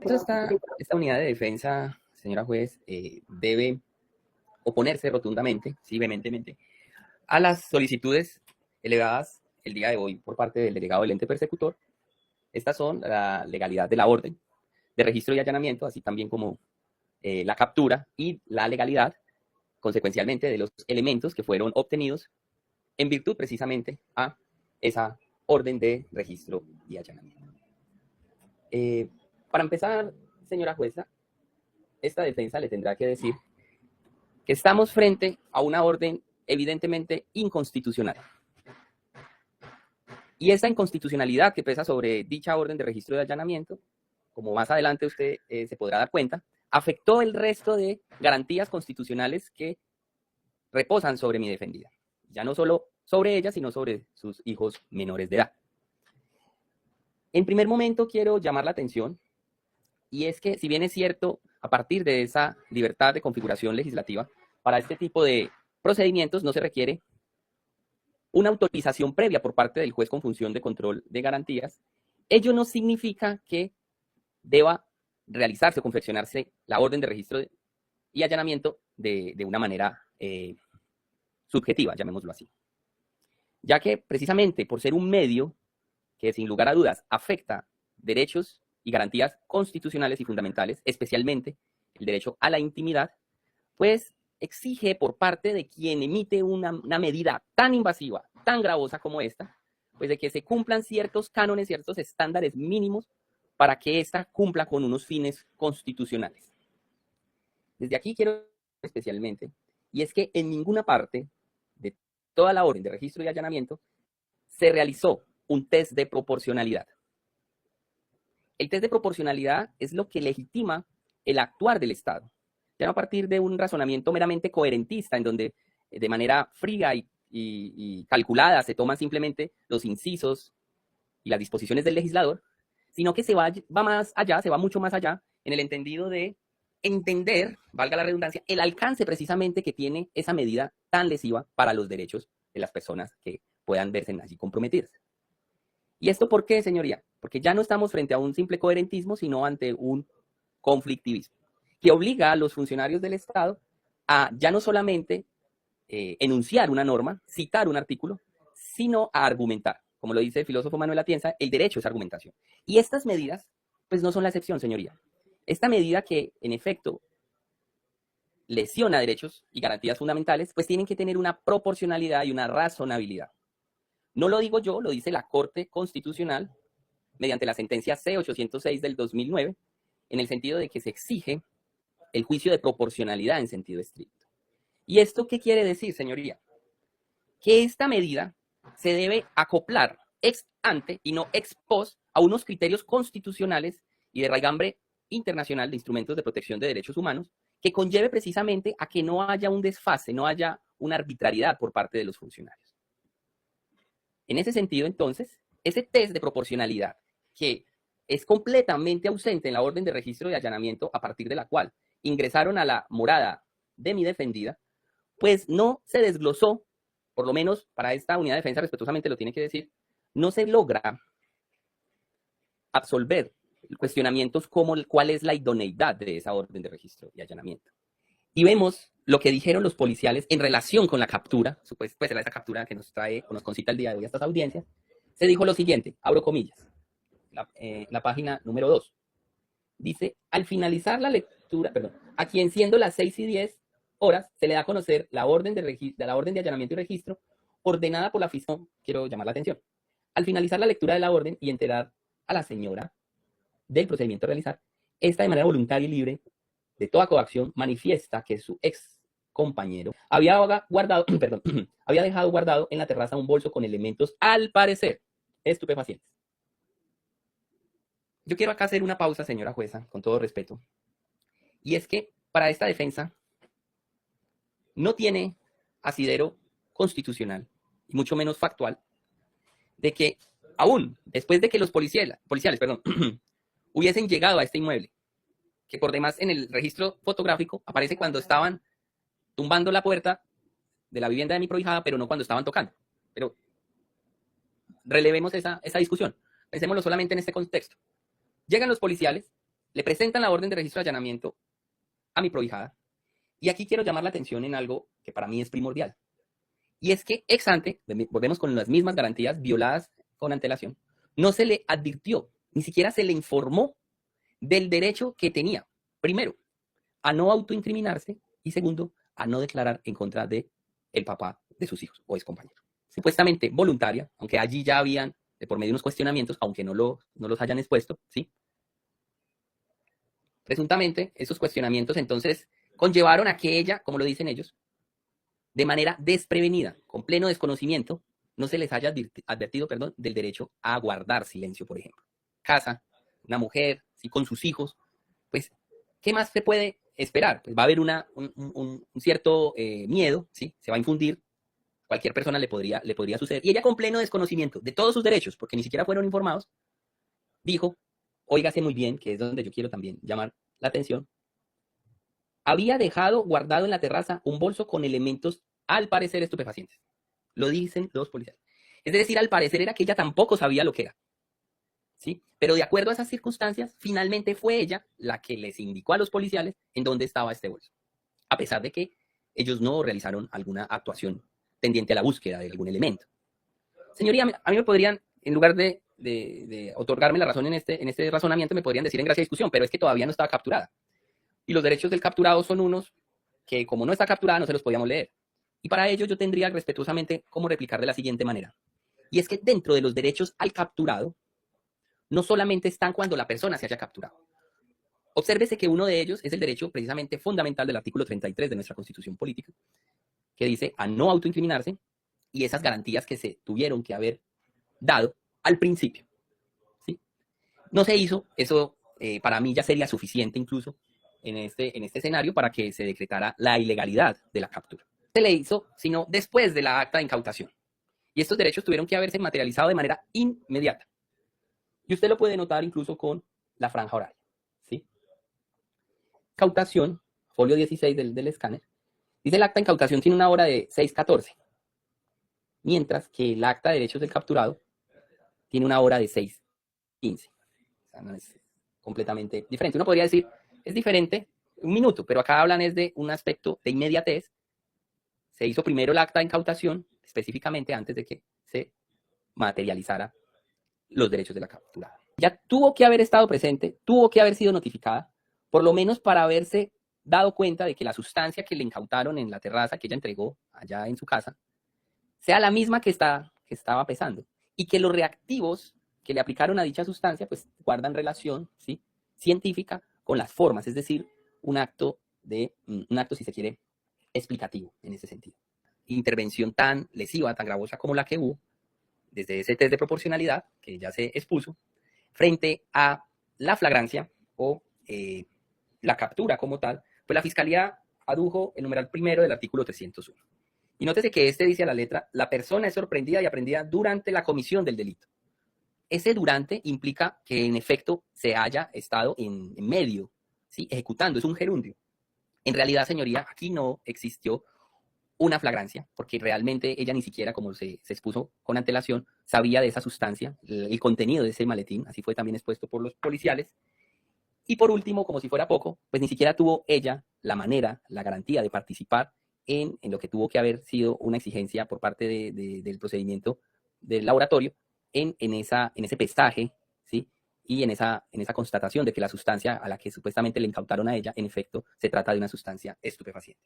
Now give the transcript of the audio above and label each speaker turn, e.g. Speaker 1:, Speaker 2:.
Speaker 1: Esta unidad de defensa, señora juez, debe oponerse rotundamente, sí, vehementemente, a las solicitudes elevadas el día de hoy por parte del delegado del ente persecutor. Estas son la legalidad de la orden de registro y allanamiento, así también como la captura y la legalidad, consecuencialmente, de los elementos que fueron obtenidos en virtud precisamente a esa orden de registro y allanamiento. Para empezar, señora jueza, esta defensa le tendrá que decir que estamos frente a una orden evidentemente inconstitucional. Y esa inconstitucionalidad que pesa sobre dicha orden de registro y allanamiento, como más adelante usted se podrá dar cuenta, afectó el resto de garantías constitucionales que reposan sobre mi defendida. Ya no solo sobre ella, sino sobre sus hijos menores de edad. En primer momento quiero llamar la atención, y es que si bien es cierto, a partir de esa libertad de configuración legislativa, para este tipo de procedimientos no se requiere una autorización previa por parte del juez con función de control de garantías, ello no significa que deba realizarse o confeccionarse la orden de registro y allanamiento de una manera subjetiva, llamémoslo así. Ya que precisamente por ser un medio que sin lugar a dudas afecta derechos y garantías constitucionales y fundamentales, especialmente el derecho a la intimidad, pues exige por parte de quien emite una medida tan invasiva, tan gravosa como esta, pues de que se cumplan ciertos cánones, ciertos estándares mínimos para que ésta cumpla con unos fines constitucionales. Desde aquí quiero especialmente, y es que en ninguna parte de toda la orden de registro y allanamiento se realizó un test de proporcionalidad. El test de proporcionalidad es lo que legitima el actuar del Estado, ya no a partir de un razonamiento meramente coherentista, en donde de manera fría y calculada se toman simplemente los incisos y las disposiciones del legislador, sino que se va más allá, se va mucho más allá, en el entendido de entender, valga la redundancia, el alcance precisamente que tiene esa medida tan lesiva para los derechos de las personas que puedan verse allí comprometidas. ¿Y esto por qué, señoría? Porque ya no estamos frente a un simple coherentismo, sino ante un conflictivismo, que obliga a los funcionarios del Estado a ya no solamente enunciar una norma, citar un artículo, sino a argumentar. Como lo dice el filósofo Manuel Atienza, el derecho es argumentación. Y estas medidas, pues no son la excepción, señoría. Esta medida que, en efecto, lesiona derechos y garantías fundamentales, pues tienen que tener una proporcionalidad y una razonabilidad. No lo digo yo, lo dice la Corte Constitucional mediante la sentencia C-806 del 2009, en el sentido de que se exige el juicio de proporcionalidad en sentido estricto. ¿Y esto qué quiere decir, señoría? Que esta medida se debe acoplar ex ante y no ex post a unos criterios constitucionales y de raigambre internacional de instrumentos de protección de derechos humanos que conlleve precisamente a que no haya un desfase, no haya una arbitrariedad por parte de los funcionarios. En ese sentido, entonces, ese test de proporcionalidad que es completamente ausente en la orden de registro y allanamiento a partir de la cual ingresaron a la morada de mi defendida, pues no se desglosó, por lo menos para esta unidad de defensa, respetuosamente lo tiene que decir, no se logra absolver cuestionamientos como cuál es la idoneidad de esa orden de registro y allanamiento. Y vemos lo que dijeron los policiales en relación con la captura, pues era esa captura que nos trae o nos concita el día de hoy a estas audiencias. Se dijo lo siguiente, abro comillas, la página número 2. Dice, al finalizar la lectura, a quien siendo las 6:10 horas se le da a conocer la orden de allanamiento y registro ordenada por la fiscalía. Quiero llamar la atención. Al finalizar la lectura de la orden y enterar a la señora del procedimiento a realizar, esta de manera voluntaria y libre de toda coacción manifiesta que su ex compañero había guardado, había dejado guardado en la terraza un bolso con elementos, al parecer, estupefacientes. Yo quiero acá hacer una pausa, señora jueza, con todo respeto. Y es que para esta defensa no tiene asidero constitucional, y mucho menos factual, de que aún después de que los policiales hubiesen llegado a este inmueble, que por demás en el registro fotográfico aparece cuando estaban tumbando la puerta de la vivienda de mi prohijada, pero no cuando estaban tocando. Pero relevemos esa discusión. Pensémoslo solamente en este contexto. Llegan los policiales le presentan la orden de registro de allanamiento a mi prohijada. Y aquí quiero llamar la atención en algo que para mí es primordial. Y es que ex ante, volvemos con las mismas garantías violadas con antelación, no se le advirtió, ni siquiera se le informó del derecho que tenía, primero, a no autoincriminarse y segundo, a no declarar en contra de el papá de sus hijos o excompañeros. Supuestamente voluntaria, aunque allí ya habían, de por medio de unos cuestionamientos, aunque no los hayan expuesto, ¿sí? Presuntamente, esos cuestionamientos entonces conllevaron a que ella, como lo dicen ellos, de manera desprevenida, con pleno desconocimiento, no se les haya advertido, del derecho a guardar silencio, por ejemplo. Casa, una mujer, ¿sí? Con sus hijos, pues, ¿qué más se puede esperar? Pues va a haber un cierto miedo, ¿sí? Se va a infundir, cualquier persona le podría suceder. Y ella, con pleno desconocimiento de todos sus derechos, porque ni siquiera fueron informados, dijo, óigase muy bien, que es donde yo quiero también llamar la atención, había dejado guardado en la terraza un bolso con elementos, al parecer, estupefacientes. Lo dicen los policías. Es decir, al parecer era que ella tampoco sabía lo que era. ¿Sí? Pero de acuerdo a esas circunstancias, finalmente fue ella la que les indicó a los policiales en dónde estaba este bolso. A pesar de que ellos no realizaron alguna actuación tendiente a la búsqueda de algún elemento. Señoría, a mí me podrían, en lugar de otorgarme la razón en este razonamiento, me podrían decir en gracia de discusión, pero es que todavía no estaba capturada. Y los derechos del capturado son unos que, como no está capturada, no se los podíamos leer. Y para ello yo tendría respetuosamente cómo replicar de la siguiente manera. Y es que dentro de los derechos al capturado, no solamente están cuando la persona se haya capturado. Obsérvese que uno de ellos es el derecho precisamente fundamental del artículo 33 de nuestra Constitución Política, que dice a no autoincriminarse y esas garantías que se tuvieron que haber dado al principio. ¿Sí? No se hizo, eso para mí ya sería suficiente incluso en este escenario para que se decretara la ilegalidad de la captura. Se le hizo, sino después de la acta de incautación. Y estos derechos tuvieron que haberse materializado de manera inmediata. Y usted lo puede notar incluso con la franja horaria. ¿Sí? Cautación, folio 16 del escáner. Dice el acta de incautación tiene una hora de 6:14. Mientras que el acta de derechos del capturado tiene una hora de 6:15. O sea, no es completamente diferente. Uno podría decir, es diferente un minuto, pero acá hablan es de un aspecto de inmediatez. Se hizo primero el acta de incautación, específicamente antes de que se materializara los derechos de la capturada. Ya tuvo que haber estado presente, tuvo que haber sido notificada, por lo menos para haberse dado cuenta de que la sustancia que le incautaron en la terraza que ella entregó allá en su casa, sea la misma que estaba pesando, y que los reactivos que le aplicaron a dicha sustancia, pues guardan relación, ¿sí? Científica con las formas, es decir, un acto, si se quiere, explicativo en ese sentido. Intervención tan lesiva, tan gravosa como la que hubo, desde ese test de proporcionalidad, que ya se expuso, frente a la flagrancia o la captura como tal, pues la Fiscalía adujo el numeral primero del artículo 301. Y nótese que dice a la letra, la persona es sorprendida y aprehendida durante la comisión del delito. Ese durante implica que en efecto se haya estado en medio, ¿sí? Ejecutando, es un gerundio. En realidad, señoría, aquí no existió una flagrancia, porque realmente ella ni siquiera, como se expuso con antelación, sabía de esa sustancia, el contenido de ese maletín, así fue también expuesto por los policiales. Y por último, como si fuera poco, pues ni siquiera tuvo ella la manera, la garantía de participar en lo que tuvo que haber sido una exigencia por parte del procedimiento del laboratorio, en ese pestaje, ¿sí? Y en esa constatación de que la sustancia a la que supuestamente le incautaron a ella, en efecto, se trata de una sustancia estupefaciente.